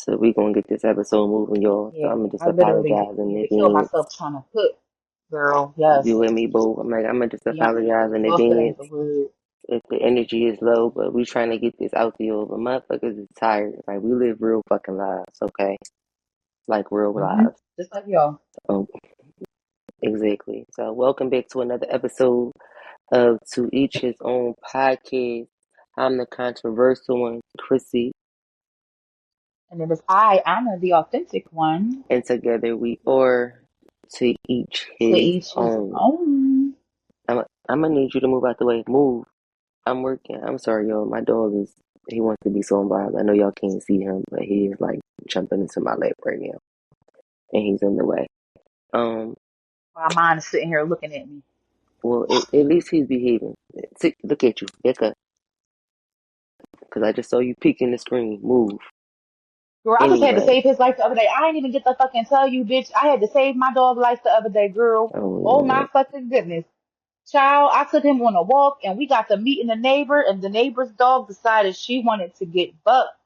So we gonna get this episode moving, y'all. So Yeah, I'm gonna just I literally apologize in need to kill advance. myself trying to cook, girl. Yes. You and me both. I'm gonna just Yeah, apologize in exhausted as advance the word. if the energy is low, but we trying to get this out to you. But motherfuckers is tired. Like we live real fucking lives, okay? Like real Mm-hmm. lives. Just like y'all. Oh, exactly. So welcome back to another episode of To Each His Own Podcast. I'm the controversial one, CHRISSIE, And it is I'm the authentic one. and together we are to each To his each his own. own. I'm gonna need you to move out the way. Move. I'm working. I'm sorry, y'all. My dog is, he wants to be so involved. I know y'all can't see him, but he is like jumping into my lap right now. And he's in the way. Um, My mind is sitting here looking at me. well, at least he's behaving. Look at you. Because I just saw you peeking the screen. Move. Girl, I just had to Anyway. save his life the other day. I didn't even get to fucking tell you, bitch. I had to save my dog's life the other day, girl. Oh, Oh my Lord. fucking goodness. Child, I took him on a walk and we got to meeting the neighbor and the neighbor's dog decided she wanted to get bucked.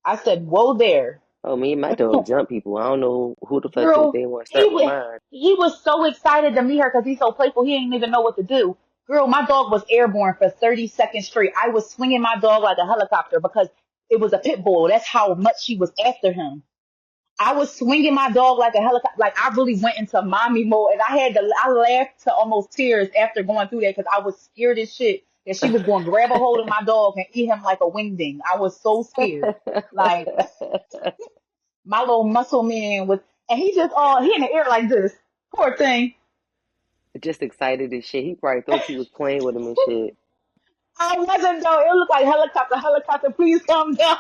I said, whoa there. Oh, me and my dog jump people. I don't know who the fuck think Girl, they want to start with mine. he was so excited to meet her because he's so playful. He didn't even know what to do. Girl, my dog was airborne for 30 seconds straight. I was swinging my dog like a helicopter because it was a pit bull. That's how much she was after him. I was swinging my dog like a helicopter. Like I really went into mommy mode, and I laughed to almost tears after going through that because I was scared as shit that she was going to grab a hold of my dog and eat him like a wingding. I was so scared. Like my little muscle man was, and he in the air like this. Poor thing. Just excited as shit. He probably thought you was playing with him and shit. I wasn't though. It looked like helicopter, helicopter. Please come down.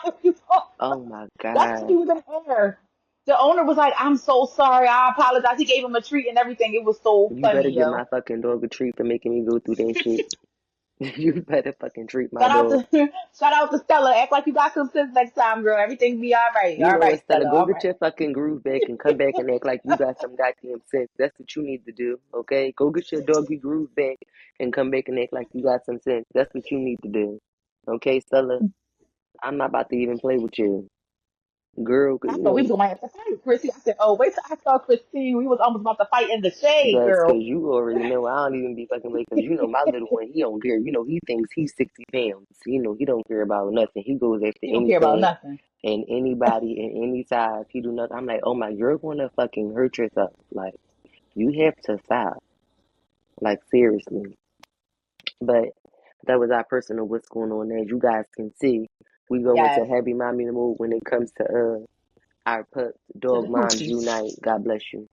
Oh, my That's why he God. was in the air. The owner was like, "I'm so sorry. I apologize." He gave him a treat and everything. It was so You better funny, give my yo. fucking dog a treat for making me go through that shit. You better fucking treat my Shout out dog. to shout out to Stella. Act like you got some sense next time, girl. Everything be all right. You All know, right, instead of Stella. go All get right. your fucking groove back and come back and act like you got some goddamn sense. That's what you need to do, okay? Go get your doggy groove back and come back and act like you got some sense. That's what you need to do, okay, Stella? I'm not about to even play with you, girl. I thought we was gonna have to fight, Chrissy. I said, "Oh, wait till I saw Christine. We was almost about to fight in the shade, Yes, girl." because you already know I don't even be fucking with. Because you know my little one, he don't care. You know he thinks he's 60 pounds. You know he don't care about nothing. He goes after He don't care about anything nothing. and anybody and any size. He do nothing. I'm like, oh my, you're gonna fucking hurt yourself. Like you have to stop. Like seriously. But that was our personal what's going on. As you guys can see, we go into Yes, heavy mommy mode when it comes to our pup to dog the moms poochies, unite. God bless you.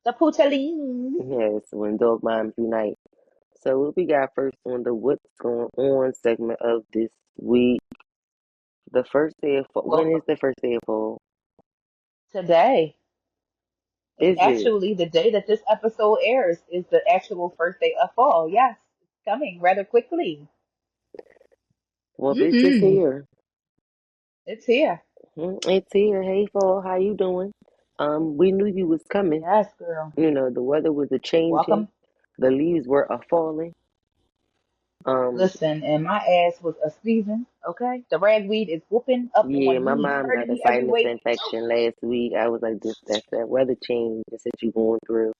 the poochalies. Yes, when dog moms unite. So what we got first on the what's going on segment of this week. The first day of fall. When is Welcome the first day of fall? today. And Is it? actually, the day that this episode airs is the actual first day of fall. Yes, it's coming rather quickly. Well, bitch, it's Mm-hmm. here. It's here. It's here. Hey, fall, how you doing? We knew you was coming. Yes, girl. You know, the weather was a changing. Welcome. The leaves were a falling. Um, Listen, and my ass was a sneezing. Okay, the ragweed is whooping up yeah, on my me, mom got hurting a me every sinus way. infection last week. I was like, this, that's that weather change that you going through.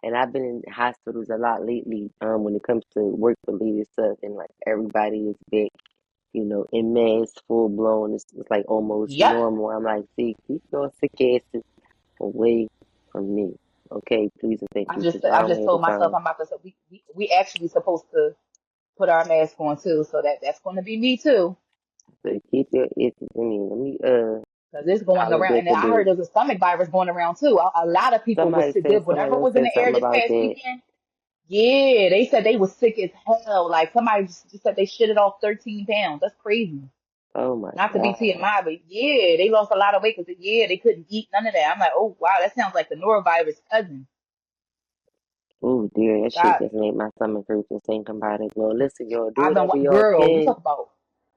And I've been in hospitals a lot lately, when it comes to work related stuff, and like everybody is back, you know, in mass, full blown. It's like almost Yep. normal. I'm like, see, keep your sick asses away from me. Okay, please and thank you, because I I don't just have the told myself time. I'm about to. We actually supposed to put our mask on too, so that's going to be me too. So keep your asses in me. Let me Because it's going dial it around, back and a I heard bit. there's a stomach virus going around too. A lot of people was sick. Somebody Whatever else was in said the air something this about past that. weekend, yeah, they said they was sick as hell. Like somebody just said they shitted off 13 pounds. That's crazy. Oh my Not to be God. TMI, but yeah, they lost a lot of weight because yeah, they couldn't eat none of that. I'm like, oh wow, that sounds like the norovirus cousin. Oh dear, that shit God, just made my stomach hurt just thinking about it. Well, listen, y'all, do I've been whatever y'all girl. You can. talk about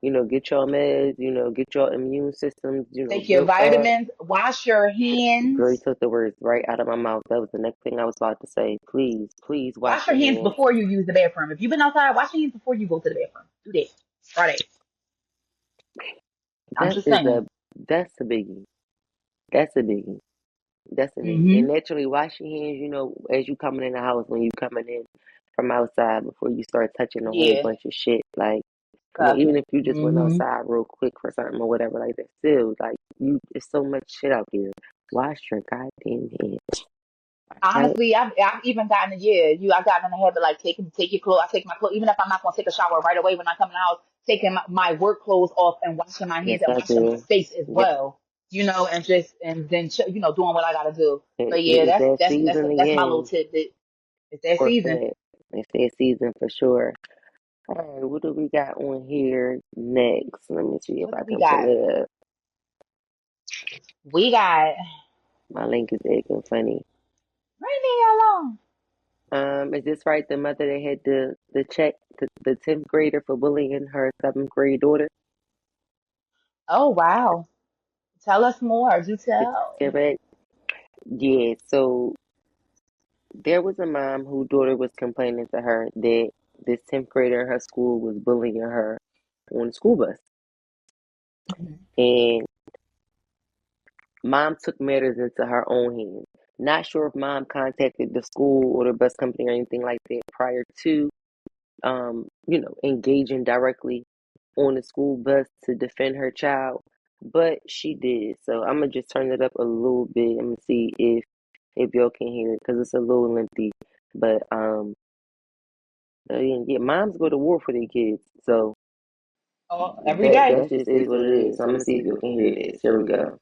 You know, get your meds, you know, get your immune systems, you know, take your built up. vitamins, wash your Girl, you hands, took the words right out of my mouth. That was the next thing I was about to say. Please, please wash wash your your hands hands. before you use the bathroom. If you've been outside, wash your hands before you go to the bathroom. Do that. Try that. I'm That just is saying. a that's a biggie. That's a biggie. That's a biggie. And Mm-hmm. naturally, wash your hands. As you coming in the house when you coming in from outside before you start touching a whole Yeah. bunch of shit. Like, come on, Copy. even if you just went Mm-hmm. outside real quick for something or whatever like that, still like it's so much shit out there. Wash your goddamn hands. Right? Honestly, I've even gotten I got in the habit like take your clothes. I take my clothes even if I'm not gonna take a shower right away when I come in the house, taking my work clothes off and washing my hands Yes, and I washing my do. face as Yep. well. And then doing what I gotta do. But yeah, It's that that's my little season tidbit. It's that for season. that. It's that season for sure. All right, what do we got on here next? Let me see if What I do we can got? pull it up. We got My link is acting funny. right there along. Is this right? The mother that had the check the 10th grader for bullying her 7th grade daughter. Oh wow. Tell us more. Do Is tell. that correct? Yeah. So there was a mom whose daughter was complaining to her that this 10th grader in her school was bullying her on the school bus, Mhm. and mom took matters into her own hands. Not sure if mom contacted the school or the bus company or anything like that prior to engaging directly on the school bus to defend her child, but she did. So I'm gonna just turn it up a little bit. I'm gonna see if y'all can hear it because it's a little lengthy. But yeah, moms go to war for their kids, so Oh, every day. that just is what it is. So I'm gonna see if you can hear this. Here we go.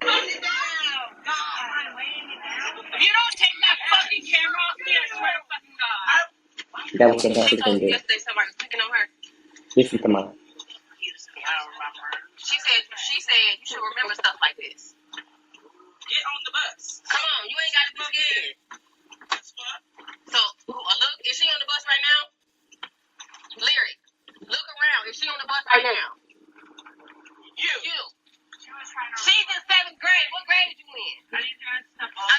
If you don't take that fucking camera off me, I swear to fucking God. That was the bus attendant. Yesterday somebody was picking on her. This is the mom. She said you should remember stuff like this. Get on the bus. Come on, you ain't got to be scared. So, look, is she on the bus right now? Lyric, look around. Is she on the bus right now? You. She's in 7th grade. What grade did you in? I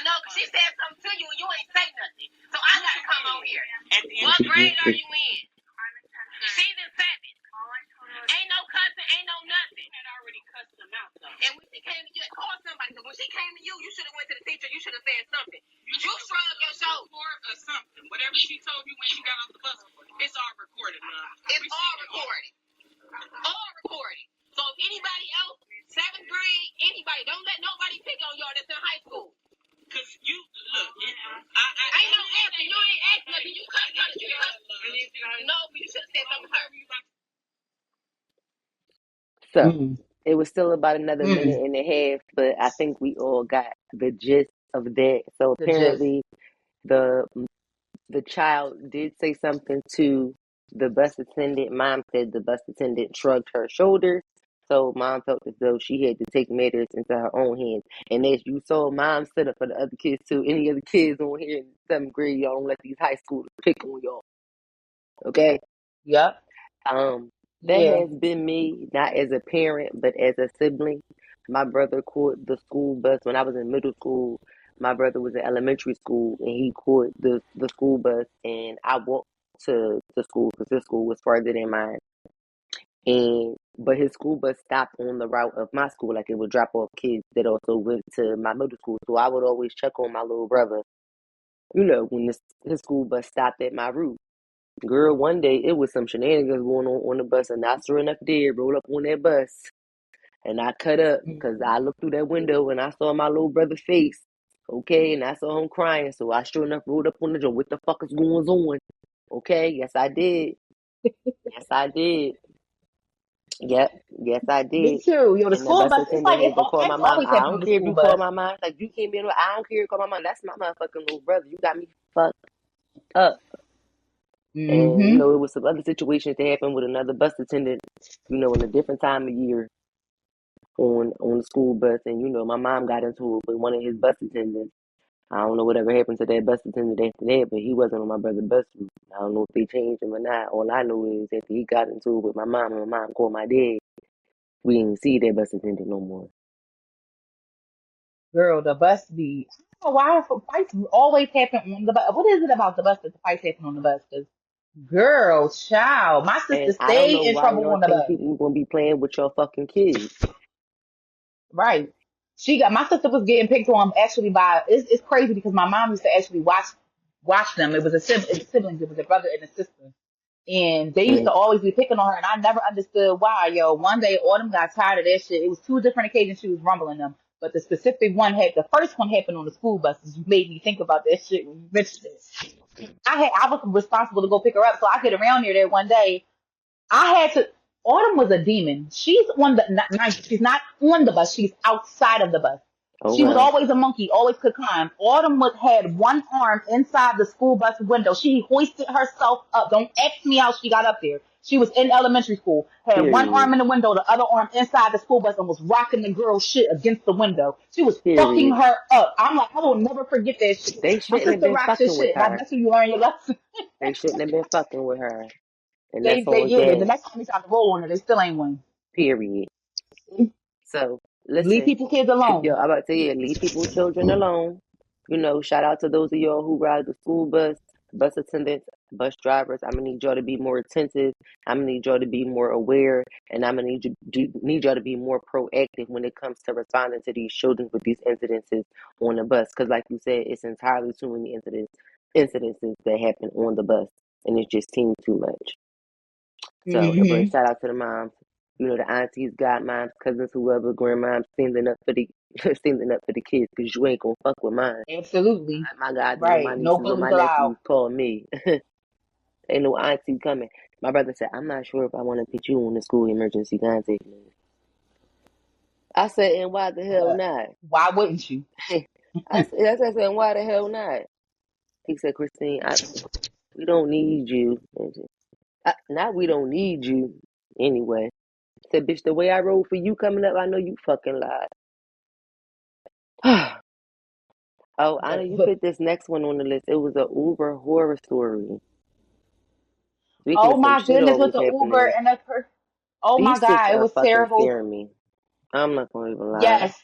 know, because she said something to you and you ain't say nothing. So I got to come on here. What grade are you in? She's in 7th. Ain't no cussing, ain't no nothing. Had already cussed them out though. And when she came to you, call somebody. When she came to you, you should have went to the teacher. You should have said something. You shrugged your shoulders. Or something. Whatever she told you when she got off the bus, it's all recorded, Mom. It's all recorded. All recorded. So if anybody else, 7th grade, anybody, don't let nobody pick on y'all that's in high school. Cause you look, I ain't no answer. You ain't asking nothing. You cuss. No, but you should have said something to her. So Mm. it was still about another minute Mm. and a half, but I think we all got the gist of that. So The gist. apparently the the child did say something to the bus attendant. Mom said the bus attendant shrugged her shoulders. So mom felt as though she had to take matters into her own hands. And as you saw, mom stood up for the other kids too. Any other kids on here in 7th grade, y'all don't let these high schoolers pick on y'all. Okay? Yep. Um, that Yeah. has been me, not as a parent, but as a sibling. My brother caught the school bus when I was in middle school. My brother was in elementary school, and he caught the school bus, and I walked to the school because his school was further than mine. But his school bus stopped on the route of my school, like it would drop off kids that also went to my middle school. So I would always check on my little brother, when his school bus stopped at my route. Girl, one day it was some shenanigans going on the bus, and I sure enough did roll up on that bus. And I cut up because Mm. I looked through that window and I saw my little brother's face. Okay, and I saw him crying, so I sure enough rolled up on the joint. What the fuck is going on? Okay, yes I did. Yes I did. Yep, yes I Me did. too. Yo, the And the school bus bus. It's attendant like had to call my that's mom. always I happening on don't the care if school you call bus. my mom. Like you came in, I don't care. Call my mom. That's my motherfucking little brother. You got me fucked up. And Mm-hmm. it was some other situations that happened with another bus attendant, in a different time of year on the school bus. And my mom got into it with one of his bus attendants. I don't know whatever happened to that bus attendant after that, but he wasn't on my brother's bus route. I don't know if they changed him or not. All I know is after he got into it with my mom and my mom called my dad, we didn't see that bus attendant no more. Girl, the bus be. I don't know why fights always happen on the bus. What is it about the bus that the fights happen on the bus? 'Cause Girl, child. My sister And I don't stayed know in why trouble y'all on the think bus. people gonna be playing with your fucking kids. Right. My sister was getting picked on actually by, it's crazy because my mom used to actually watch them. It was siblings. It was a brother and a sister. And they used to Mm. always be picking on her, and I never understood why. Yo, one day Autumn got tired of that shit. It was two different occasions she was rumbling them, but the first one happened on the school buses. You made me think about that shit when you mentioned it. I was responsible to go pick her up, so I get around near there one day. I had to. Autumn was a demon. She's on the she's not on the bus. She's outside of the bus. She was Okay. always a monkey, always could climb. Autumn had one arm inside the school bus window. She hoisted herself up. Don't ask me how she got up there. She was in elementary school, had one Period. arm in the window, the other arm inside the school bus, and was rocking the girl's shit against the window. She was fucking Period. her up. I'm like, I will never forget that shit. They My shouldn't have sister been rocks your fucking with shit. her. That's when you learn your lesson. They shouldn't have been fucking with her. And They, that's they, all yeah. The gas. next time they try to roll on her, they still ain't win. Period. So Leave listen, people kids yo, alone. I'm about to say it, leave people's children alone. You know, shout out to those of y'all who ride the school bus attendants, bus drivers. I'm gonna need y'all to be more attentive. I'm gonna need y'all to be more aware, and I'm gonna need y'all to be more proactive when it comes to responding to these children with these incidences on the bus. Because, like you said, it's entirely too many incidences that happen on the bus, and it just seems too much. So, but Mm-hmm. shout out to the moms, you know, the aunties, godmoms, cousins, whoever, grandmoms, standing up for the standing up for the kids, because you ain't gonna fuck with mine. Absolutely. My goddamn, my Right. No nieces or bullies my allowed. nephews call me. Ain't no auntie coming. My brother said, I'm not sure if I want to put you on the school emergency contact list. I said, and why the hell But not? why wouldn't you? I said, and why the hell not? He said, Christine, we don't need you. Not we don't need you anyway. I said, bitch, the way I rolled for you coming up, I know you fucking lied. Oh, I know you But put this next one on the list. It was a Uber horror story. Speaking oh of some my shit goodness, with always the Uber happening, and oh my these shits God, it are was fucking terrible. scaring me. I'm not gonna even lie. Yes.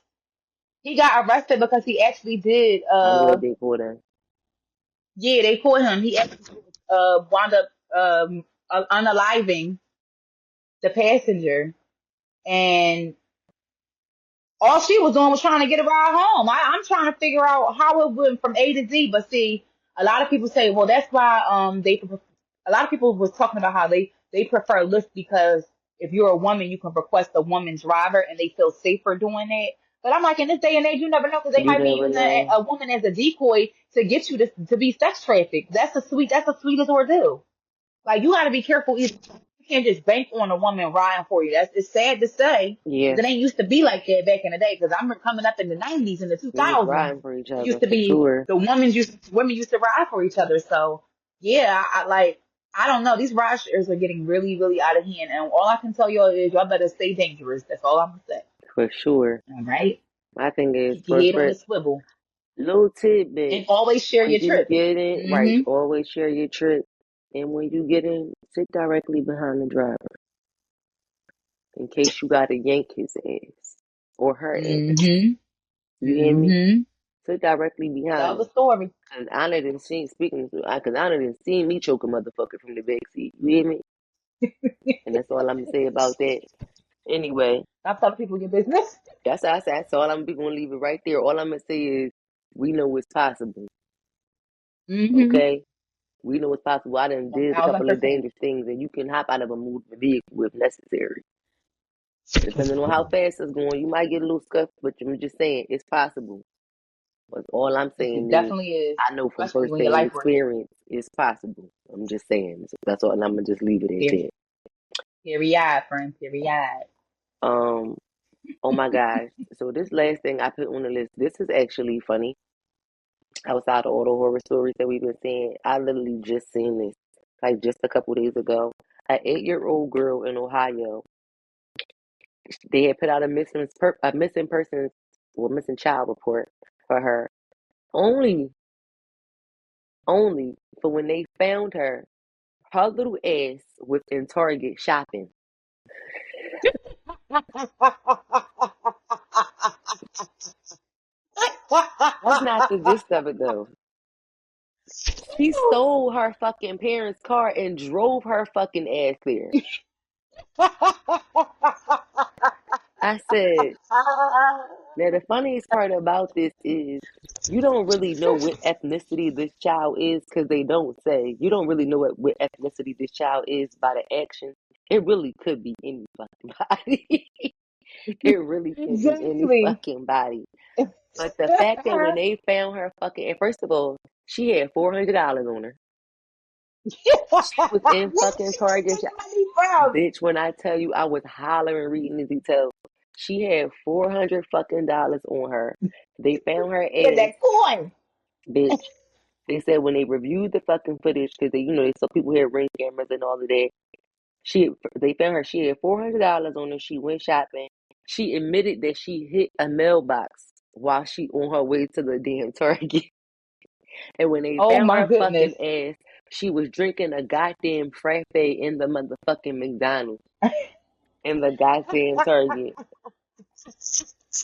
He got arrested because he actually did I'm glad they caught him. yeah, they caught him. He actually wound up unaliving the passenger, and all she was doing was trying to get a ride home. I'm trying to figure out how it went from A to Z. But see, a lot of people say, well, that's why a lot of people was talking about how they prefer Lyft because if you're a woman, you can request a woman driver and they feel safer doing it. But I'm like, in this day and age, you never know because they You might be never using know. a woman as a decoy to get you to be sex trafficked. That's the sweetest ordeal. Like you got to be careful. You can't just bank on a woman riding for you. It's sad to say Yeah, because it ain't used to be like that back in the day. Because I remember coming up in the '90s and the we was 2000s, riding for each it other used to for be sure. women used to ride for each other. So yeah, I don't know. These ride shares are getting really really out of hand, and all I can tell y'all is y'all better stay dangerous. That's all I'm gonna say. For sure. All right, My thing is keep your head on for the swivel little and tidbit. always share When your you trip. get in, right, Mm-hmm. always share your trip. And when you get in, sit directly behind the driver in case you gotta yank his ass or her ass. Mm-hmm. You hear me? Mm-hmm. Sit directly behind Tell the him. story. Cause I done seen cause I done seen me choke a motherfucker from the back seat. You hear me? And that's all I'm gonna say about that. Anyway, Stop telling people your business. that's all I'm gonna leave it right there. All I'm gonna say is we know it's possible. Mm-hmm. Okay? We know it's possible. I done One did a thousand couple of percent. dangerous things and you can hop out of a moving vehicle if necessary. Depending on how fast it's going, you might get a little scuffed, but I'm just saying it's possible. But all I'm It saying is definitely is, I know from especially first when your hand life risk. experience it's possible. I'm just saying. So that's all and I'm gonna just leave it at Period. that. Period, friend. Period. Um, oh my gosh. So this last thing I put on the list, this is actually funny. Outside of all the horror stories that we've been seeing, I literally just seen this like just a couple days ago. An 8-year-old girl in Ohio, they had put out a missing persons or missing child report for her. Only, only for when they found her little ass was in Target shopping. That's not the gist of it though. She stole her fucking parents' car and drove her fucking ass there. I said, now the funniest part about this is you don't really know what ethnicity this child is because they don't say. You don't really know what ethnicity this child is by the action. It really could be any fucking body. It really could be any Exactly. fucking body. But the fact that when they found her fucking, and first of all, she had $400 on her. She was in Where did fucking she get Target. this money from? Bitch, when I tell you I was hollering reading the details, she had $400 fucking dollars on her. They found her She had ass, that coin. bitch. They said when they reviewed the fucking footage, because they saw people had ring cameras and all of that. They found her. She had $400 on her. She went shopping. She admitted that she hit a mailbox while she on her way to the damn Target. And when they Oh found my her goodness. fucking ass, she was drinking a goddamn frappe in the motherfucking McDonald's in the goddamn Target.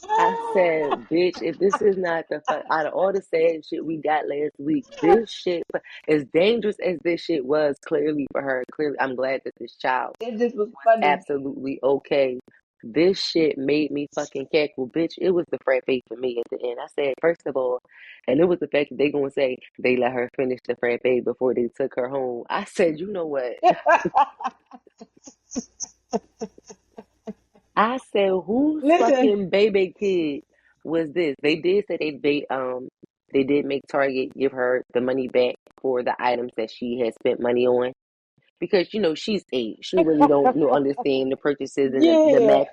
I said, bitch, if this is not the fuck out of all the sad shit we got last week, this shit, as dangerous as this shit was clearly for her, clearly, I'm glad that this child It just was was funny. absolutely okay. This shit made me fucking cackle, bitch. It was the frappe for me at the end. I said, first of all, and it was the fact that they gonna say they let her finish the frappe before they took her home. I said, you know what? I said, whose Listen, fucking baby kid was this? They did say they did make Target give her the money back for the items that she had spent money on. Because she's 8. She really don't understand the purchases and yeah.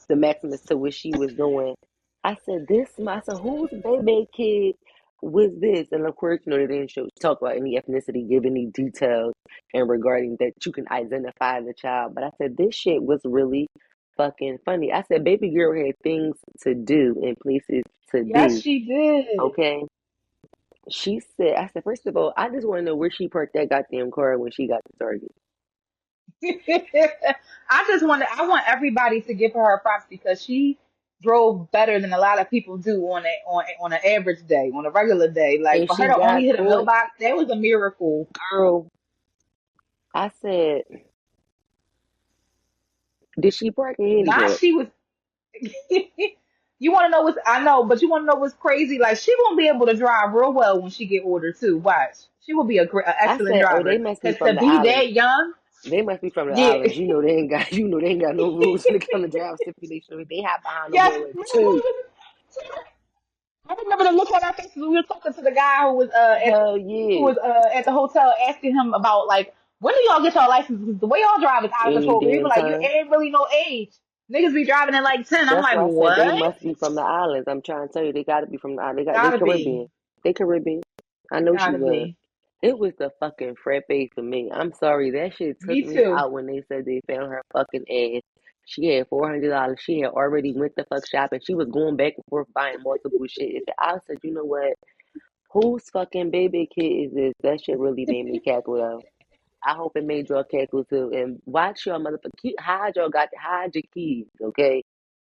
the maximus to what she was doing. I said, whose baby kid was this? And of course, they didn't talk about any ethnicity, give any details and regarding that you can identify the child. But I said, this shit was really fucking funny. I said, baby girl had things to do and places to Yes, be. she did. Okay. I said, first of all, I just want to know where she parked that goddamn car when she got to Target. I want everybody to give her props because she drove better than a lot of people do on an average day, on a regular day. Like And for her she to only got hit a caught. mailbox, that was a miracle. Girl, I said, did she park a Now handicap? she was. You want to know what's I know, but you want to know what's crazy? Like she won't be able to drive real well when she get older too. Watch, she will be an I excellent said, oh, they driver. must be Cause from to the be islands. that young, They must be from the yeah, islands. They ain't got no rules when it comes to drive stipulation. They hide behind the yes. wheel at 2. I remember the look on our faces when we were talking to the guy Hell who yeah. was at the hotel asking him about like when do y'all get y'all license? Because the way y'all drive is out of Any control. He damn was like, you time. ain't really no age. Niggas be driving at like 10. I'm That's like, why I said they what? must be from the islands. I'm trying to tell you, they got to be from the islands. They Gotta Caribbean. be. They Caribbean. I know she Gotta was. be. It was the fucking frappe for me. I'm sorry, that shit took Me me too. out when they said they found her fucking ass. She had $400. She had already went the fuck shopping. She was going back and forth buying multiple shit. I said, you know what? Whose fucking baby kid is this? That shit really made me cackle though. I hope it made y'all cackle too. And watch your motherfucker. Hide your kids, okay?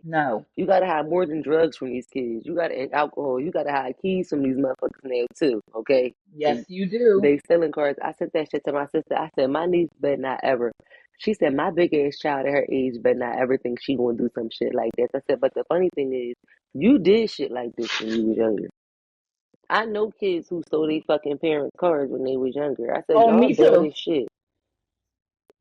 No. You gotta hide more than drugs from these kids. You gotta and alcohol. You gotta hide keys from these motherfuckers now too, okay? Yes, you do. They selling cards. I said that shit to my sister. I said, my niece better not ever. She said, my big ass child at her age better not ever think she gonna do some shit like this. I said, but the funny thing is, you did shit like this when you was younger. I know kids who stole their fucking parents' cars when they was younger. I said, Oh, y'all me bad too. as shit.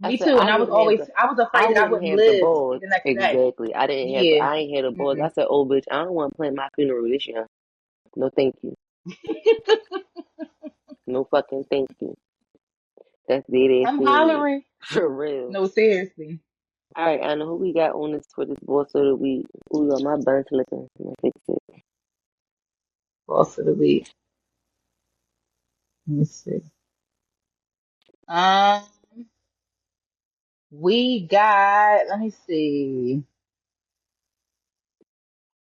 I Me said, too. And I was I afraid that I wouldn't wouldn't have the live to see balls. the next day. Exactly. Yeah. I ain't had the balls. I Mm-mm. said, oh, bitch, I don't want to plan my funeral this year. No, thank you. No fucking thank you. That's dead ass I'm serious. hollering. For real. No, seriously. All right, Anna, who we got on this for this boss of the week? Ooh, my bunch looking. Let me fix it. Boss of the week. Let me see. Um, we got. Let me see.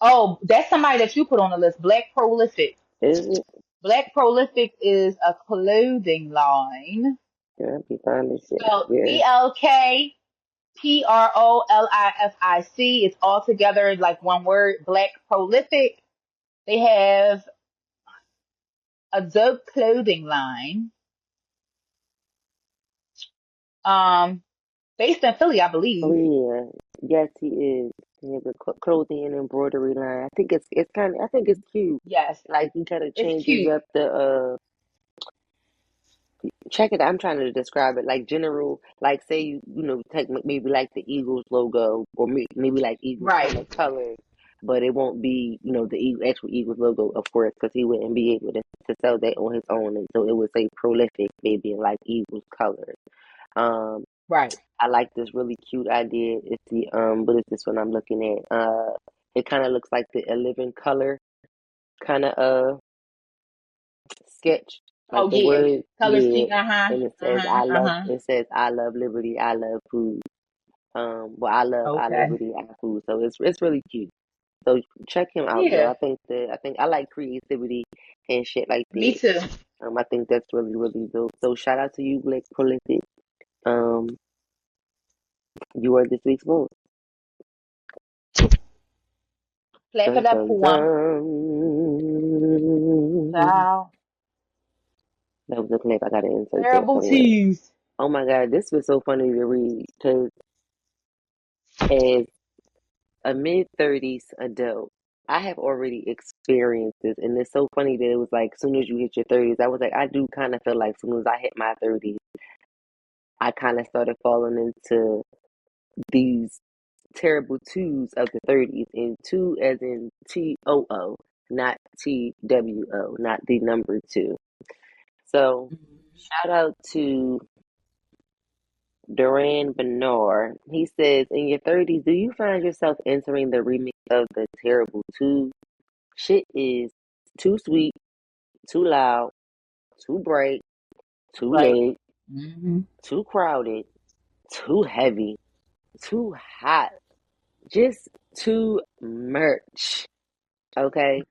Oh, that's somebody that you put on the list. Black Prolific. Is it? Black Prolific is a clothing line Yeah, I'll be fine this shit. spelled Yeah. BLKPROLIFIC. It's all together like one word. Black Prolific. They have a dope clothing line. Based in Philly, I Oh believe. yeah, yes he is. He has a clothing and embroidery line. I think it's kind of I think it's cute. Yes, Like he kind of it's changes cute. up the check it. I'm trying to describe it like general. Like say you know take maybe like the Eagles logo or maybe like Eagles kind Right, of colors, but it won't be you know the actual Eagles logo of course because he wouldn't be able to sell that on his own, and so it would say prolific maybe in like Eagles colors. Um, right. I like this really cute idea. It's the what is this one I'm looking at? It kind of looks like a living color kind of sketch, like Oh the yeah, word, color yeah. scheme. Uh huh. And it Uh says huh. Uh huh. I love liberty, I love food. Well, I love I Okay. liberty, I food. So it's really cute. So check him out, girl. Yeah. I think I like creativity and shit like Me that. too. I think that's really really dope. So shout out to you, Blake Prolific. Um, you are this week's vote. Clap Dun it up dun for 'em. dun. Child. That was a clip. I gotta insert that Terrible somewhere. tease. Oh my god, this was so funny to read because as a mid-30s adult, I have already experienced this, and it's so funny that it was like, soon as you hit your 30s, I was like, I do kind of feel like, soon as I hit my 30s, I kind of started falling into these terrible twos of the 30s, and two as in TOO, not TWO, not the number two. So, shout out to Duran Bernard. He says, in your 30s, do you find yourself entering the remix of the terrible two? Shit is too sweet, too loud, too bright, too Right. late, Mm-hmm. too crowded, too heavy, too hot, just too much. Okay?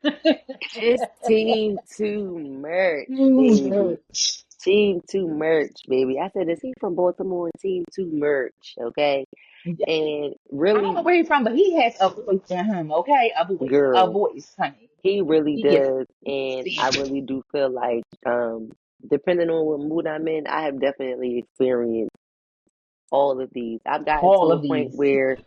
Just team too much, baby. Team too merch, baby. I said, is he from Baltimore? Team too merch, okay? Yeah. And I don't know really, where he's from, but he has a voice in him. Okay, a girl, voice, honey. he really He gets does. And I sing. really do feel like, depending on what mood I'm in, I have definitely experienced all of these. I've gotten All to a of point these. where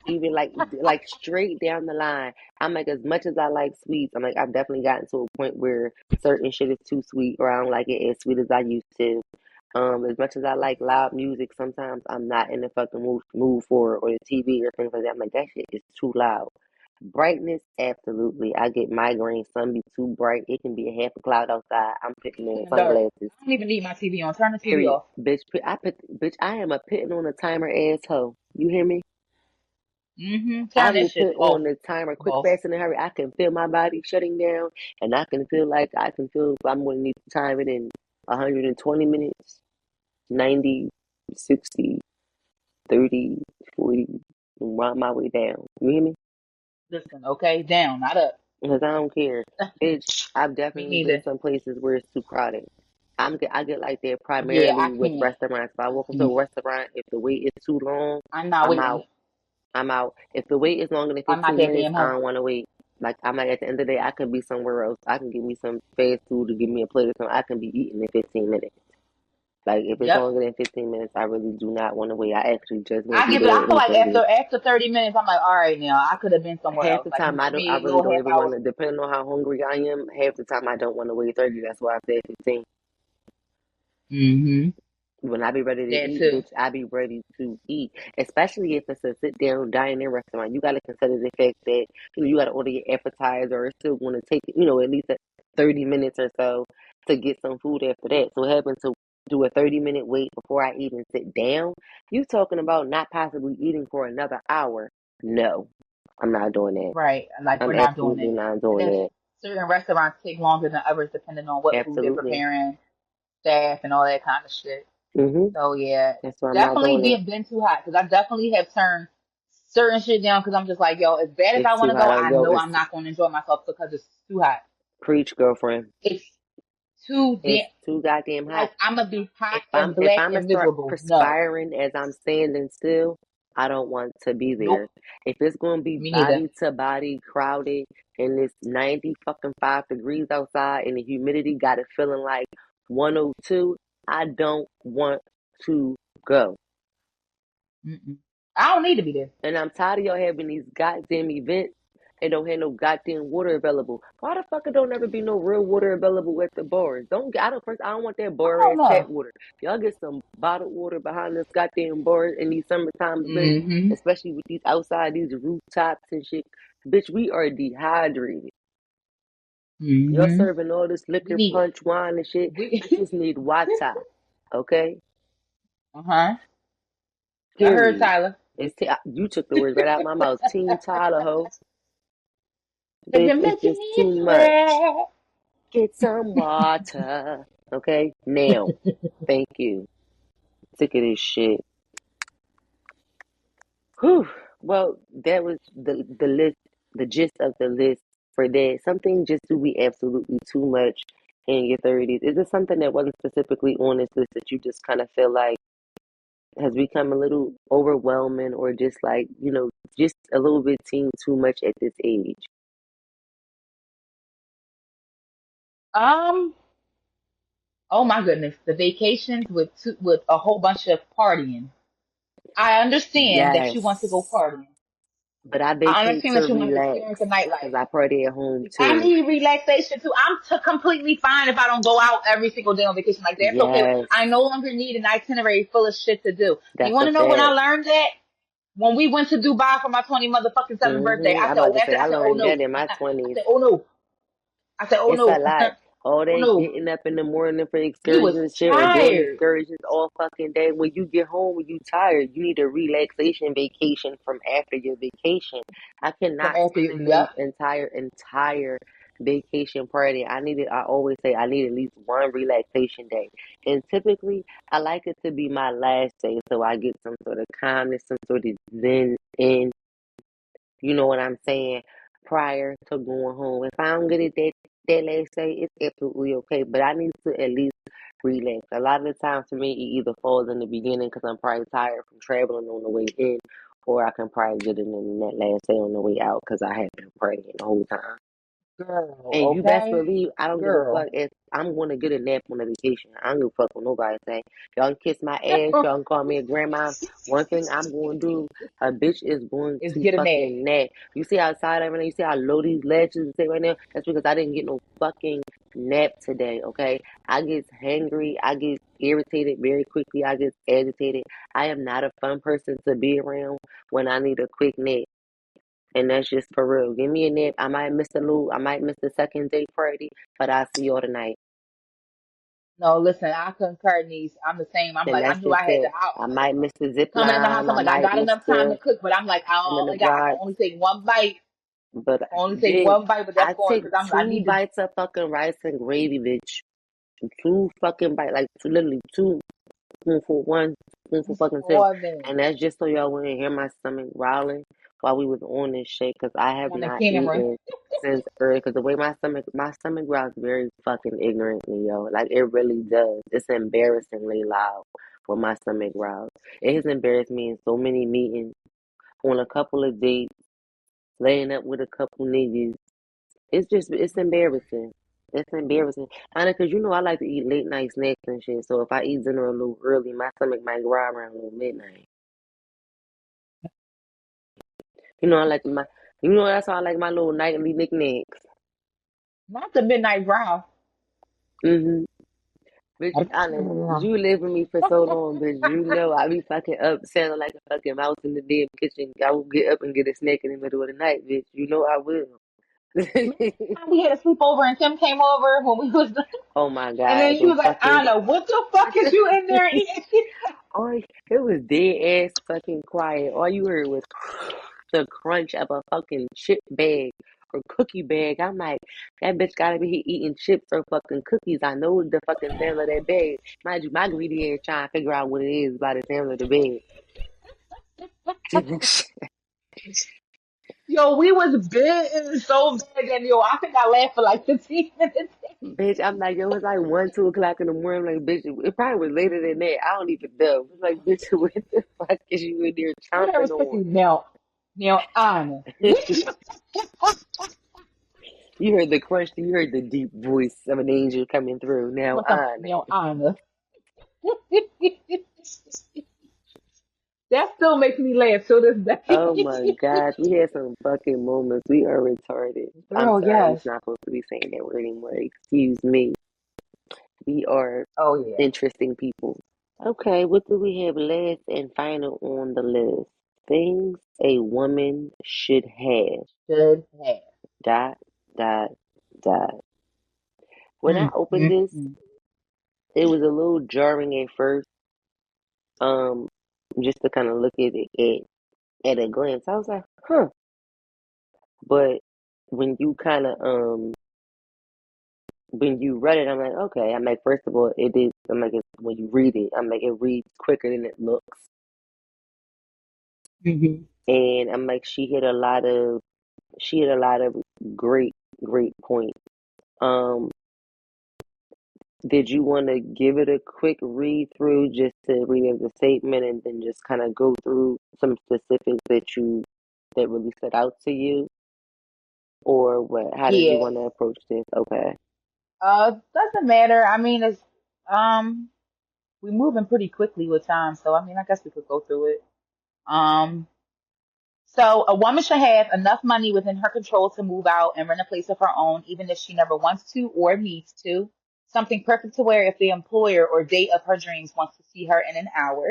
even like straight down the line, I'm like, as much as I like sweets, I'm like, I've definitely gotten to a point where certain shit is too sweet, or I don't like it as sweet as I used to. As much as I like loud music, sometimes I'm not in the fucking mood for it, or the TV or things like that. I'm like, that shit is too loud. Brightness, absolutely. I get migraines. Sun be too bright. It can be a half a cloud outside. I'm putting In on the dark. sunglasses. I don't even need my TV on. Turn the TV Period. off. Bitch, I am a putting on a timer asshole. You hear me? Mm-hmm. I Turn that will shit put off, on the timer quick, boss. fast, and in a hurry. I can feel my body shutting down, and I can feel I'm going to need to time it in 120 minutes, 90, 60, 30, 40, and wind my way down. You hear me? Listen, okay, down, not up. Because I don't care. Bitch, I've Me definitely been neither. some places where it's too crowded. I get like that Yeah, primarily I with can't. restaurants. If I I walk into can't. a restaurant, if the wait is too long, I'm not I'm waiting. out. I'm out. If the wait is longer than I'm not 15 that minutes, damn I don't hungry. want to wait. Like, I'm like, at the end of the day, I could be somewhere else. I can get me some fast food to give me a plate or something. I can be eating in 15 minutes. Like, if it's Yep. longer than 15 minutes, I really do not want to wait. I actually just want I to be give it. there I feel like instantly. after 30 minutes, I'm like, all right, now I could have been somewhere Half else. the Like, time, give I me a really little don't half even want hour. to, depending on how hungry I am, half the time I don't want to wait 30. That's why I said 15. Mm-hmm. When I be ready to That eat, too. bitch, I be ready to eat. Especially if it's a sit down dining restaurant. You gotta consider the fact that you gotta order your appetizer. It's still gonna take at least 30 minutes or so to get some food after that. So having to do a 30-minute wait before I even sit down, you talking about not possibly eating for another hour. No, I'm not doing that. Right. Like, I'm we're not doing absolutely that. not And doing then that. certain restaurants take longer than others depending on what food they're Absolutely. preparing, staff, and all that kind of shit. Mhm. So yeah, That's why I'm not definitely doing it. been too hot because I definitely have turned certain shit down because I'm just like, yo, as bad as It's I want too to hot go, out. I Yo, know it's I'm not going to enjoy myself because it's too hot. preach, girlfriend. It's too It's damn. too goddamn hot. Like, I'm gonna be hot If and if black I'm gonna and start miserable. No, perspiring as I'm standing still, I don't want to be there. nope, If it's gonna be me neither. body to body crowded and it's 90 fucking 5 degrees outside and the humidity got it feeling like 102, I don't want to go. Mm-mm. I don't need to be there. And I'm tired of y'all having these goddamn events and don't have no goddamn water available. Why the fuck it don't ever be no real water available at the bars? I don't want that I bar don't ass tap know. water. Y'all get some bottled water behind this goddamn bar in these summertime events, Mm-hmm. especially with these outside these rooftops and shit. Bitch, we are dehydrated. Y'all Mm-hmm. serving all this We liquor, need punch, wine, and shit. we Bitches need water. Okay? uh-huh. I heard Period. Tyler. You took the words right out my mouth. Team Tyler, ho. Cause Bitch, you're it's making just me too much. sweat. Get some water. Okay? Now. Thank you. Sick of this shit. Whew. Well, that was the list, the gist of the list for that. Something just to be absolutely too much in your 30s. Is it something that wasn't specifically on this list that you just kind of feel like has become a little overwhelming or just like, just a little bit too much at this age? Um, oh my goodness, the vacations with a whole bunch of partying. I understand that you want to go Yes. partying. But I I vacate understand to that you want to relax experience the because nightlife. I party at home I too. need relaxation too. Completely fine if I don't go out every single day on vacation. Like that's okay. Yes, I no longer need an itinerary full of shit to do. You that's want a to know when I fact. learned that? When we went to Dubai for my 20 motherfucking seventh birthday, I'm I said, about oh, to after say that, I I said, oh learned no. that in my I 20s. said, oh no. I said, oh It's a no. lot. All Oh they no. getting up in the morning for We was excursions and shit or doing tired excursions all fucking day. When you get home, when you tired, you need a relaxation vacation from after your vacation. I from cannot after spend you. an Yep. entire vacation party. I always say I need at least one relaxation day. And typically I like it to be my last day so I get some sort of calmness, some sort of zen in, you know what I'm saying, prior to going home. If I don't get it that last day, it's absolutely okay. But I need to at least relax. A lot of the time for me, it either falls in the beginning because I'm probably tired from traveling on the way in, or I can probably get it in that last day on the way out because I have been praying the whole time. Girl, And you best okay? believe I don't give a fuck Girl. if I'm going to get a nap on a vacation. I don't give a fuck what nobody say. Y'all can kiss my ass. Y'all can call me a grandma. One thing I'm going to do, a bitch is going Is to get a nap. fucking nap. You see outside right now, you see how low these ledges say right now? That's because I didn't get no fucking nap today, okay? I get hangry. I get irritated very quickly. I get agitated. I am not a fun person to be around when I need a quick nap. And that's just for real. Give me a nap. I might miss the second day party, but I'll see y'all tonight. No, listen, I concur, niece. I'm the same. I'm And like, I that's knew just I had to it. out. I might miss the zip Coming in the house, line. I'm I like, I might got miss enough time to the cook, but I'm like, some of the I can brats. only take one bite. But I only take bitch, one bite, but that's I going take because I two need to bites of fucking rice and gravy, bitch. Two fucking bites, like literally two spoonful, one spoonful be fucking two. starving And that's just so y'all wouldn't hear my stomach growling while we was on this shit, because I have on the not camera. eaten since early. Because the way my stomach growls very fucking ignorantly, yo. Like it really does. It's embarrassingly loud when my stomach growls. It has embarrassed me in so many meetings, on a couple of dates, laying up with a couple niggas. It's embarrassing. It's embarrassing. Honestly, because I like to eat late night snacks and shit. So if I eat dinner a little early, my stomach might growl around a little midnight. You know, I like my, that's why I like my little nightly knickknacks. Not the midnight growl. Mm-hmm. Bitch, honest, you live with me for so long, bitch. You know I be fucking up, sounding like a fucking mouse in the damn kitchen. I will get up and get a snack in the middle of the night, bitch. You know I will. We had a sleepover and Tim came over when we was, Oh my and God, then she the was like, fucking Anna, what the fuck is you in there eating? all it was dead ass fucking quiet. All you heard was the crunch of a fucking chip bag or cookie bag. I'm like, that bitch gotta be eating chips or fucking cookies. I know the fucking sound of that bag. Mind you, my greedy ass trying to figure out what it is by the sound of the bag. Yo, we was big so bad, and yo, I think I laughed for like 15 minutes. Bitch, I'm like, yo, it's like 1, 2 o'clock in the morning. Like, bitch, it probably was later than that. I don't even know. It's like, bitch, what the fuck is you in there All I chomping was on? thinking, now, Anna, what? You heard the crunch, you heard the deep voice of an angel coming through. Now What's up? on. Now, Anna. That still makes me laugh to this Oh my day. gosh, we had some fucking moments. We are retarded. I'm Girl, sorry, we're yes. not supposed to be saying that word anymore. Excuse me. We are Oh yeah. interesting people. Okay, what do we have last and final on the list? Things a woman should have. Should have. Dot, dot, dot. When I opened Mm, this, mm. it was a little jarring at first. Um, just to kind of look at it at a glance. I was like, huh. But when you kind of when you read it, I'm like, okay. I'm like, first of all, it is. I'm like, when you read it, I'm like, it reads quicker than it looks, Hmm. and I'm like, she hit a lot of great, great points. Um, did you want to give it a quick read through just to read the statement and then just kind of go through some specifics that really stood out to you, or what? How did you Yeah. want to approach this? Okay. Doesn't matter. I mean, it's um, we're moving pretty quickly with time, so I mean, I guess we could go through it. Um, so a woman should have enough money within her control to move out and rent a place of her own, even if she never wants to or needs to. Something perfect to wear if the employer or date of her dreams wants to see her in an hour.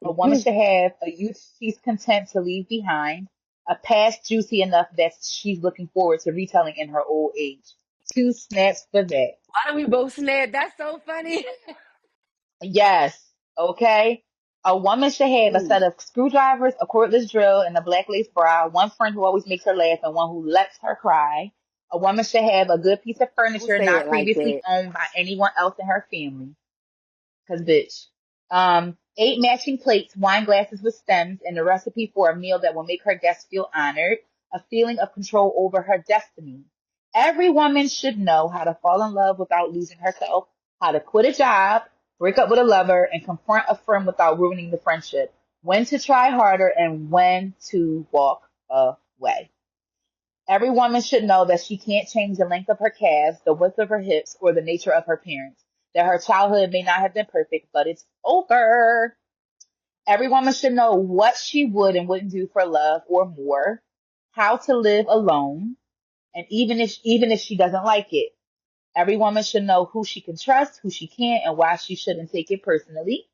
A woman should have a youth she's content to leave behind, a past juicy enough that she's looking forward to retelling in her old age. Two snaps for that. Why do we both snap? That's so funny. Yes. Okay. A woman should have a Ooh, set of screwdrivers, a cordless drill, and a black lace bra, one friend who always makes her laugh and one who lets her cry. A woman should have a good piece of don't furniture say not it like previously that. owned by anyone else in her family. Cause bitch. Eight matching plates, wine glasses with stems, and a recipe for a meal that will make her guests feel honored, a feeling of control over her destiny. Every woman should know how to fall in love without losing herself, how to quit a job, break up with a lover, and confront a friend without ruining the friendship, when to try harder and when to walk away. Every woman should know that she can't change the length of her calves, the width of her hips, or the nature of her parents. That her childhood may not have been perfect, but it's over. Every woman should know what she would and wouldn't do for love or more, how to live alone, and even if she doesn't like it. Every woman should know who she can trust, who she can't, and why she shouldn't take it personally.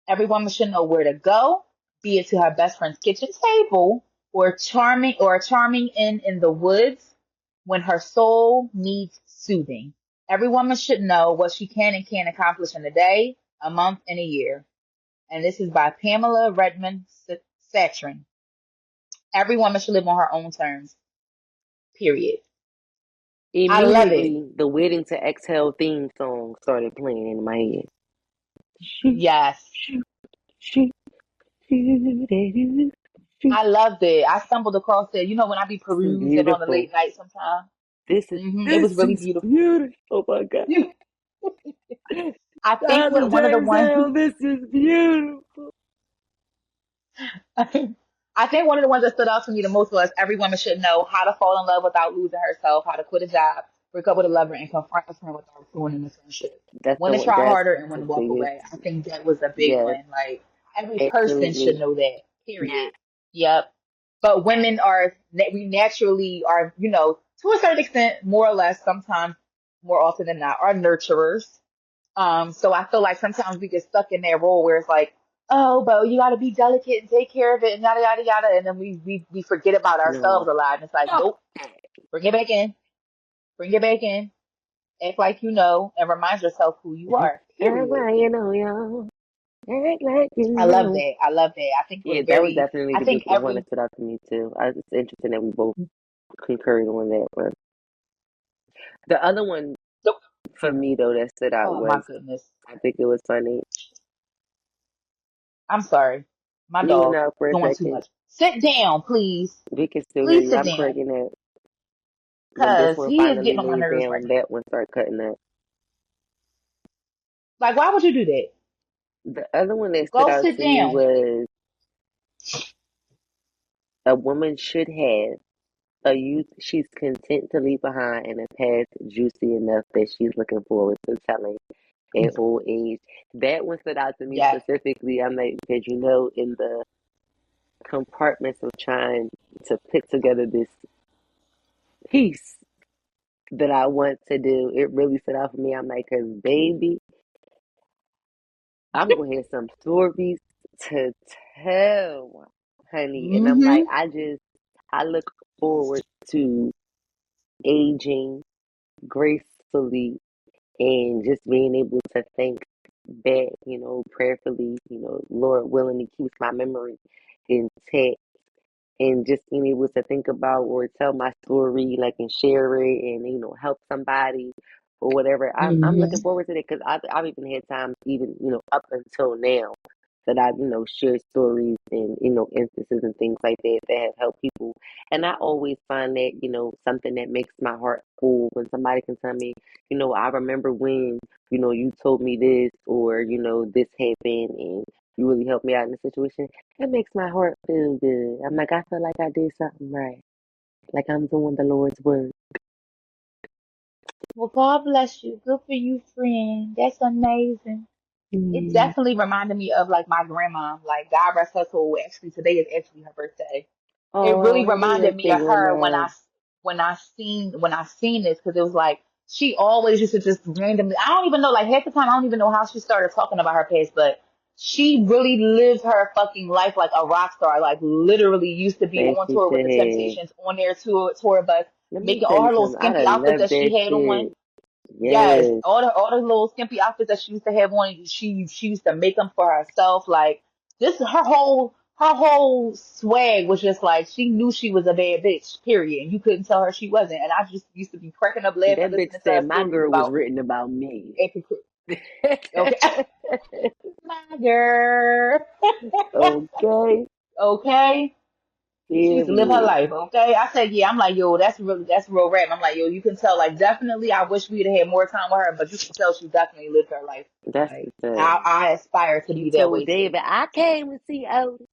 Every woman should know where to go, be it to her best friend's kitchen table or a charming inn in the woods when her soul needs soothing. Every woman should know what she can and can't accomplish in a day, a month, and a year. And this is by Pamela Redmond Satrin. Every woman should live on her own terms. Period. I love it. Immediately, the Waiting to Exhale theme song started playing in my head. Shoot, Yes. shoot, shoot, shoot, shoot. I loved it. I stumbled across it. You know, when I be This is perusing on the beautiful. late night sometimes. It was This really is beautiful. beautiful. Oh my God. I think That's what what one of the James ones sound. This is beautiful. I think one of the ones that stood out to me the most was every woman should know how to fall in love without losing herself, how to quit a job, break up with a lover, and confront a friend without ruining the friendship. That's When the to one. try That's harder and when the to walk biggest. away. I think that was a big Yes, one. Like every person should absolutely. know that. Yes. Period. Yep. But women are we naturally are, to a certain extent, more or less, sometimes more often than not, are nurturers. So I feel like sometimes we get stuck in that role where it's like, oh, but you got to be delicate and take care of it and yada yada yada, and then we forget about No. ourselves a lot. And it's like, Fuck nope, bring it back in, bring it back in, act like you know, and remind yourself who you that. are. Act Period. like you know, y'all. Act like you I love know. that. I love that. I think Yeah, we're that was very. definitely I the think biggest one that every. stood out to me too. It's interesting that we both concurred on that one. The other one for me though that stood out Oh my was, goodness. I think it was funny. I'm sorry. My You went dog out for a doing too second. much. Sit down, please. We can still hear Please you. sit I'm down, cracking up. When this cause one he is finally getting on my lays nerves right down, now. that one start cutting up. Like, why would you do that? The other one that stood Go out sit to me down. was a woman should have a youth she's content to leave behind and a past juicy enough that she's looking forward to telling. at old age. That one stood out to me Yes. specifically. I'm like, because in the compartments of trying to put together this piece that I want to do, it really stood out for me. I'm like, because baby, I'm going to have some stories to tell, honey. And I'm like, Mm-hmm. I look forward to aging gracefully and just being able to think back, prayerfully, Lord willing, He keeps my memory intact and just being able to think about or tell my story, like, and share it and, help somebody or whatever. I'm looking Mm-hmm. forward to it because I've even had times, even, up until now, that I've, shared stories and, instances and things like that that have helped people. And I always find that, something that makes my heart full when somebody can tell me, I remember when, you told me this or, this happened and you really helped me out in the situation. It makes my heart feel good. I'm like, I feel like I did something right. Like I'm doing the Lord's work. Well, God bless you. Good for you, friend. That's amazing. It Mm. definitely reminded me of like my grandma. Like God rest her soul. Actually, today is actually her birthday. It really Oh, happy reminded me birthday, of her Grandma. when I seen this because it was like she always used to just randomly. I don't even know, like half the time I don't even know how she started talking about her past, but she really lived her fucking life like a rock star. Like literally used to be As on she tour with the should. Temptations, on their tour bus, Let me making tell all you her little something. I skimpy done outfits love that she that had on. shit. Yes, Yes. all the little skimpy outfits that she used to have on, she used to make them for herself. Like this, her whole swag was just like she knew she was a bad bitch. Period. And you couldn't tell her she wasn't. And I just used to be cracking up laughing, That bitch listening to her said my stories girl was about written about me. April. Okay, my girl. Okay. Okay. She used to live her Period. life, okay? I said, yeah, I'm like, yo, that's real rap. I'm like, yo, you can tell, like, definitely, I wish we'd have had more time with her, but you can tell she definitely lived her life. That's Like, the I aspire to She be that told way too. David, I came to see Otis.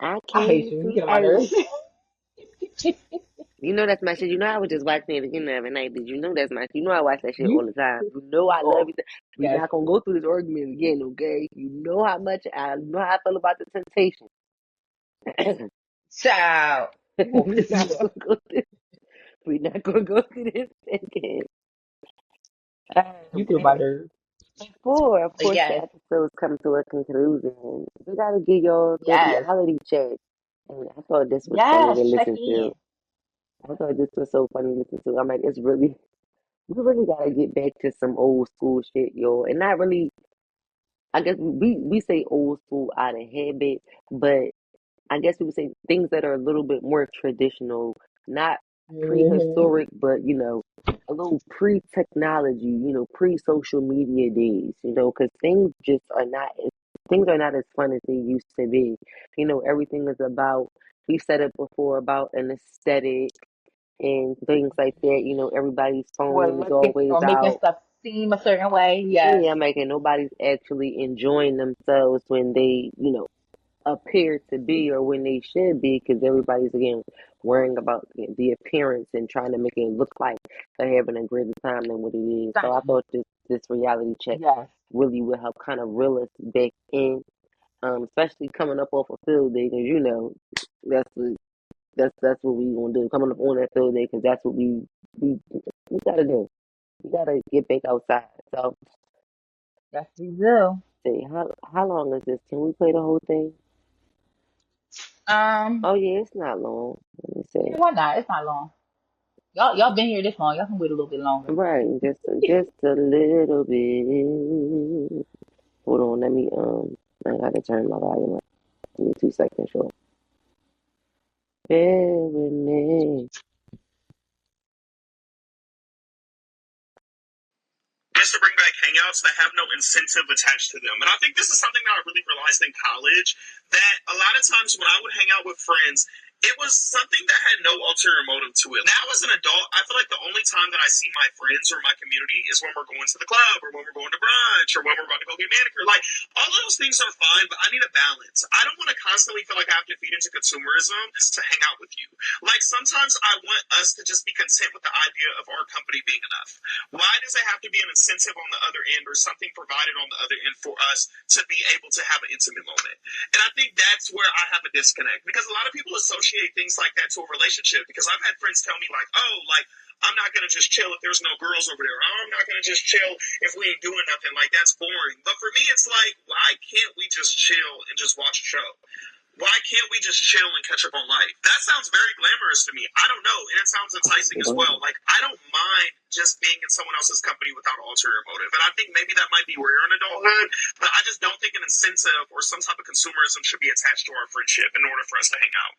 I I came hate to you. You see get on my Otis. nerves. That's my shit. I was just watching it again the other night. Did you know that's my shit? I watch that shit all the time. I love Oh, it. We're yes. not gonna go through this argument again, okay? I know how I feel about the temptation. Child. You gonna we're piss me not off. gonna go through we're not gonna go through this again. You get on my Man. nerves. Before, of But course, the yes. episodes come to a conclusion, we gotta give y'all the Yes. reality check. And I thought this was funny to Yes. Check listen in. to. I thought this was so funny to listen to. I'm like, we really gotta get back to some old school shit, yo. And not really, I guess we say old school out of habit, but I guess we would say things that are a little bit more traditional, not Hmm. prehistoric, but a little pre-technology, pre-social media days, because things are not as fun as they used to be. Everything is about, we said it before, about an aesthetic and things like that. Everybody's Or phone is looking always or making out. stuff seem a certain way. Yes. Yeah, I'm like, and nobody's actually enjoying themselves when they, appear to be or when they should be, because everybody's again worrying about the appearance and trying to make it look like they're having a greater time than what it is. So I Same. thought this reality check Yes. really would help kind of reel us back in, especially coming up off of field day, because that's what that's what we gonna do, coming up on that field day, because that's what we gotta do. We gotta get back outside. So Yes, we do. see how long is this? Can we play the whole thing? Um, Oh yeah, it's not long. Let me yeah, see. why not? It's not long. Y'all been here this long. Y'all can wait a little bit longer. Right, just a little bit. Hold on, I gotta turn my volume up. Give me 2 seconds, sure. Bear with me. hangouts that have no incentive attached to them. And I think this is something that I really realized in college, that a lot of times when I would hang out with friends, it was something that had no ulterior motive to it. Now, as an adult, I feel like the only time that I see my friends or my community is when we're going to the club or when we're going to brunch or when we're about to go get manicure. Like, all of those things are fine, but I need a balance. I don't want to constantly feel like I have to feed into consumerism just to hang out with you. Like, sometimes I want us to just be content with the idea of our company being enough. Why does it have to be an incentive on the other end or something provided on the other end for us to be able to have an intimate moment? And I think that's where I have a disconnect, because a lot of people associate things like that to a relationship, because I've had friends tell me like, oh, like, I'm not going to just chill if there's no girls over there. Oh, I'm not going to just chill if we ain't doing nothing. Like, that's boring. But for me, it's like, why can't we just chill and just watch a show? Why can't we just chill and catch up on life? That sounds very glamorous to me. I don't know. And it sounds enticing as well. Like, I don't mind just being in someone else's company without ulterior motive. And I think maybe that might be rare in adulthood, but I just don't think an incentive or some type of consumerism should be attached to our friendship in order for us to hang out.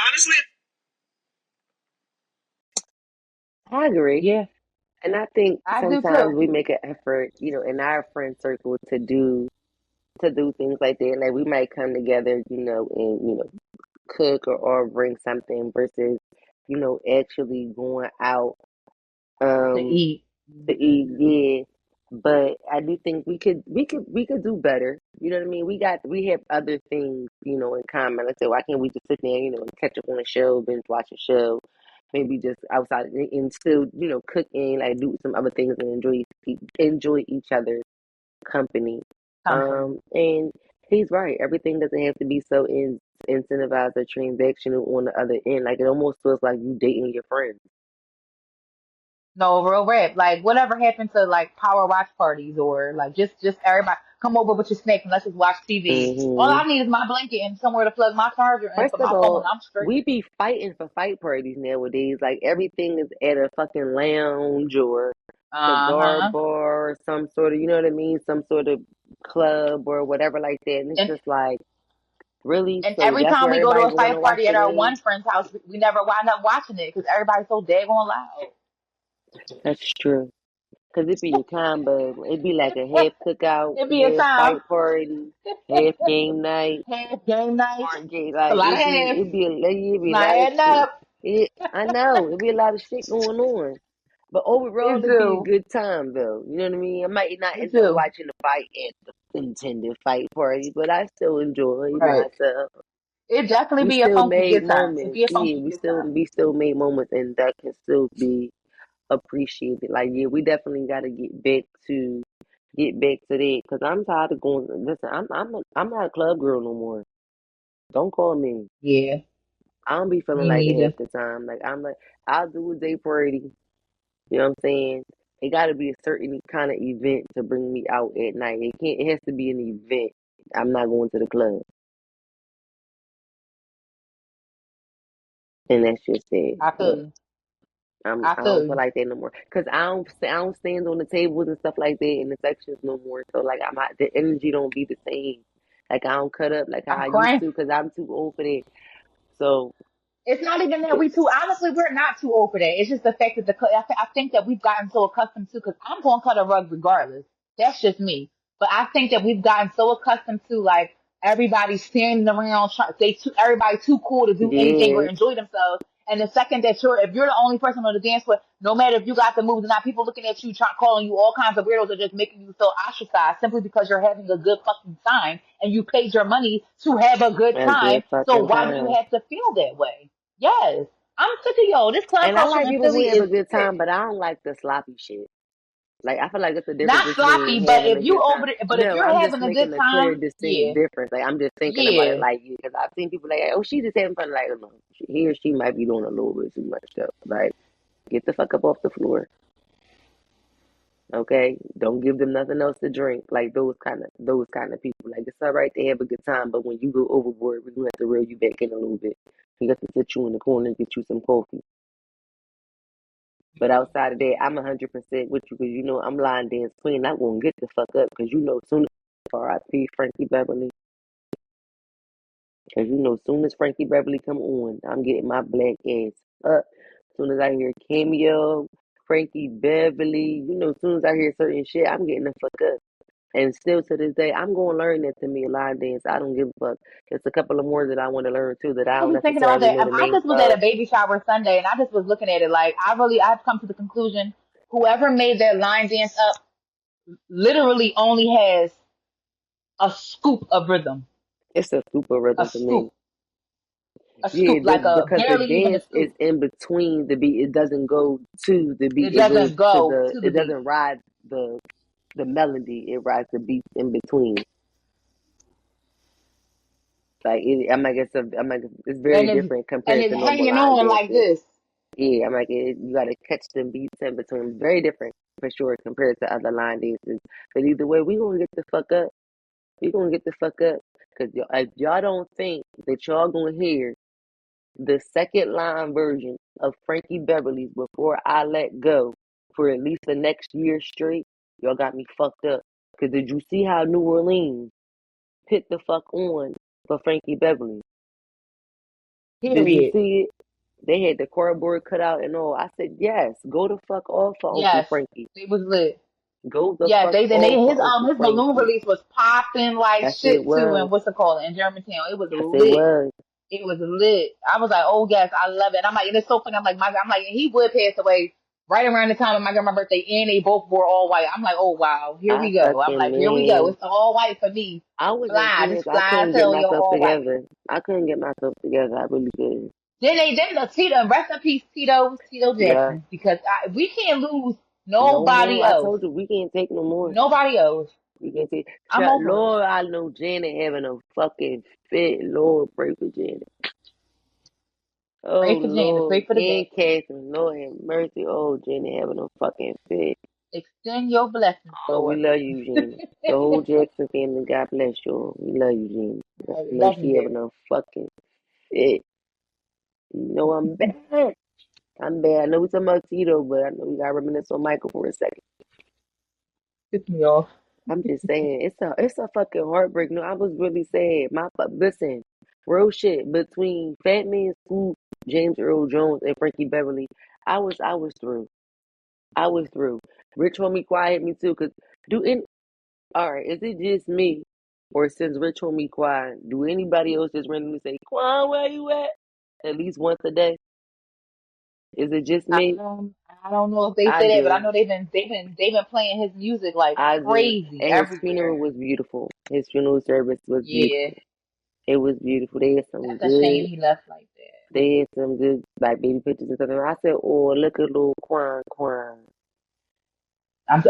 Honestly, I agree. Yeah, And I think I do sometimes too. we make an effort, in our friend circle to do things like that. Like we might come together, and cook or bring something versus, actually going out To um eat. to eat. Yeah. But I do think we could do better. You know what I mean? We have other things, in common. Like I said, why can't we just sit there, and catch up on a show, binge watch a show, maybe just outside and still, cook and like do some other things and enjoy each other's company. Company. And he's right. Everything doesn't have to be so incentivized or transactional on the other end. Like it almost feels like you dating your friends. No, real rap. Like whatever happened to like power watch parties, or like just everybody come over with your snacks and let's just watch TV. All Hmm. I need is my blanket and somewhere to plug my charger and First for of my phone. all, I'm straight. we be fighting for fight parties nowadays. Like everything is at a fucking lounge or cigar Uh-huh. bar or some sort of, you know what I mean? Some sort of club or whatever like that. And it's And just like, really? and So every that's time where we go to everybody a going to fight watch party the at our game? one friend's house, we never wind up watching it because everybody's so daggone loud. That's true. Cause it be a combo. It be like a half cookout, It be a half time. fight party, half game night, Half game night. part game. It's a Like lot of half. it be a Not lot of adding shit. up. I know it be a lot of shit going on. But overall, It it be a do. good time though. You know what I mean? I might not It end up do. watching the fight at the intended fight party, but I still enjoy Right. myself. It definitely We be a still funky made good time. It moments. be a Yeah, funky we good still time. we still made moments, and that can still be appreciated. Like yeah, we definitely got to get back to that because I'm tired of going. Listen, I'm not a club girl no more. Don't call me. Yeah, I don't be feeling me like that half neither. the time. Like I'm like I'll do a day party. You know what I'm saying? It got to be a certain kind of event to bring me out at night. It can't. It has to be an event. I'm not going to the club, and that's just it. I feel But you. I I feel don't feel you. like that no more. Cause I don't stand on the tables and stuff like that in the sections no more. So like the energy don't be the same. Like I don't cut up like how I'm I used crying. to. Cause I'm too old for that. So It's not even that we too, honestly, we're not too old for that. It's just the fact that I think that we've gotten so accustomed to, because I'm going to cut a rug regardless. That's just me. But I think that we've gotten so accustomed to like everybody standing around, everybody too cool to do anything or yeah, enjoy themselves. And the second that if you're the only person on the dance floor, no matter if you got the moves or not, people looking at you, calling you all kinds of weirdos, are just making you feel ostracized simply because you're having a good fucking time and you paid your money to have a good a time. good So fucking why do you time. have to feel that way? Yes. I'm sick of y'all. This club And I culture like in people Philly who have a is good sick. time, but I don't like the sloppy shit. Like I feel like it's a difference Not sloppy, between but having a if you good time. over the, but if No, you're I'm just having a good making a clear, time, distinct yeah, difference. Like I'm just thinking about it yeah. like you, because I've seen people like, oh, she just having fun. Like, no, he or she might be doing a little bit too much stuff. Like, get the fuck up off the floor, okay? Don't give them nothing else to drink. Like those kind of people. Like it's all right to have a good time, but when you go overboard, we're gonna have to reel you back in a little bit. We got to sit you in the corner and get you some coffee. But outside of that, I'm 100% with you because I'm line dance queen. I'm gonna get the fuck up because soon as R.I.P. Frankie Beverly, because soon as Frankie Beverly come on, I'm getting my black ass up. Soon as I hear Cameo Frankie Beverly. You know, as soon as I hear certain shit, I'm getting the fuck up. And still to this day, I'm going to learn that to me line dance. I don't give a fuck. There's a couple of more that I want to learn too that I I was don't just thinking about necessarily that. know the I names just was at of. a baby shower Sunday, and I just was looking at it like I've come to the conclusion whoever made that line dance up literally only has a scoop of rhythm, It's a super a rhythm to me. scoop, a Yeah, scoop, like a because the barely even a dance is scoop. in between the beat. It doesn't go to the beat. It It goes doesn't to go the. to the It beat, doesn't ride the melody. It rides the beats in between. Like I'm like it's very and it's different and compared it's to normal hanging line on like dances. this. Yeah, I'm like you got to catch the beats in between. It's very different for sure compared to other line dances. But either way, we gonna get the fuck up. We gonna get the fuck up because if y'all don't think that y'all gonna hear the second line version of Frankie Beverly's Before I Let Go for at least the next year straight, y'all got me fucked up. Because did you see how New Orleans put the fuck on for Frankie Beverly? Did you Period. see it? They had the cardboard cut out and all. I said, yes, go the fuck off for Uncle Yes, Frankie. it was lit. Go the Yes, fuck off for Uncle his balloon Frankie. release was popping like Yes, it shit too, was. and what's it called in Germantown? It was Yes, it lit. was. It was lit. I was like, oh yes, I love it. And I'm like, and it's so funny. I'm like, he would pass away right around the time of my grandma's birthday, and they both wore all white. I'm like, oh wow, here I we go. I'm fucking, like, here we go. man. It's all white for me. I was in Fly, tears. just I fly couldn't get till you're myself all white. together. I couldn't get myself together. I really couldn't. Then the Tito, rest in peace, Tito Yeah. Jackson, because we can't lose No nobody more. I else. told you we can't take no more. Nobody else. We can't take. I'm over it. Lord, I know Janet having a fucking fit. Lord, pray for Janet. Oh Pray for Janet. Pray Lord, for the and Jackson. Catherine, Lord have mercy. Oh, Janet having a fucking fit. Extend your blessings, Oh, we Lord. love you, Janet. The whole Jackson family, God bless you. We love you, Janet. I know she having Legendary. a fucking fit. You know I'm bad. I'm bad. I know we talking about Tito, but I know we gotta reminisce on Michael for a second. Piss me off. I'm just saying, it's a fucking heartbreak. No, I was really sad. Listen, real shit between Fat Man Scoop, James Earl Jones, and Frankie Beverly. I was through. I was through. Rich Homie Quiet hit me too. Cause do in all right, is it just me, or since Rich Homie Quiet, do anybody else just randomly say Quan, where you at least once a day? Is it just me? I don't know if they I say that, but I do. know they've been playing his music like I do. crazy And his funeral everywhere. was beautiful. His funeral service was Yeah, beautiful. It was beautiful. They had some that's a shame good. he left like that. They had some good like baby pictures and stuff. And I said, "Oh, look at little Quan Quan." I'm.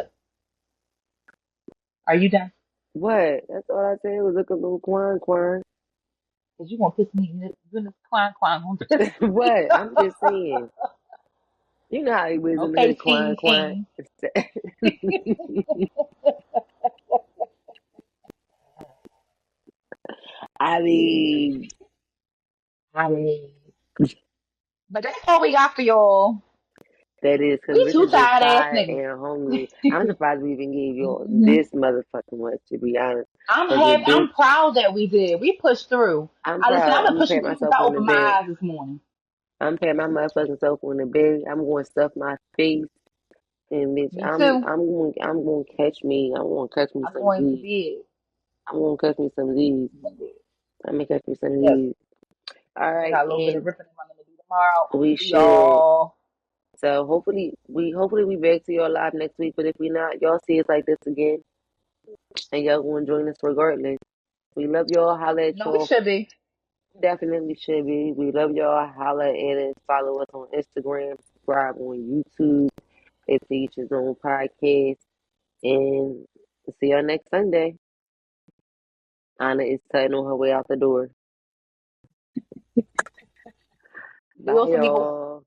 Are you done? What? That's all I said was look at little Quan Quan. Cause you gonna piss me. You this Quan gonna piss me What? I'm just saying. You know how he was in the Okay, hood, Quan King Quan. King. I mean, I mean, but that's all we got for y'all. that is because We Rich two is just tired ass tired niggas. and hungry. I'm surprised we even gave y'all Mhm. this motherfucking much, to be honest. Because with this, I'm proud that we did. We pushed through. I'm I listen. proud. I've I'm been gonna pushing pat through since myself I on the opened back. my eyes this morning. I'm patting my motherfucking self on the back. I'm going to stuff my face. And bitch, Me I'm too. I'm going I'm going to catch me. I'm going to catch me I'm some going to Z's. bed. I'm going to catch me some Z's. I'm going to bed. I'm going to catch me some Yes, Z's. All I right, got a little bit of and ripping in my name to do tomorrow. we See should. y'all. So hopefully we back to y'all live next week. But if we not, y'all see us like this again, and y'all going to join us regardless. We love y'all. Holla at No, we y'all. should be. Definitely should be. We love y'all. Holla at us. Follow us on Instagram. Subscribe on YouTube. It's Each His Own Podcast. And see y'all next Sunday. Anna is cutting on her way out the door. We Bye, also be y'all.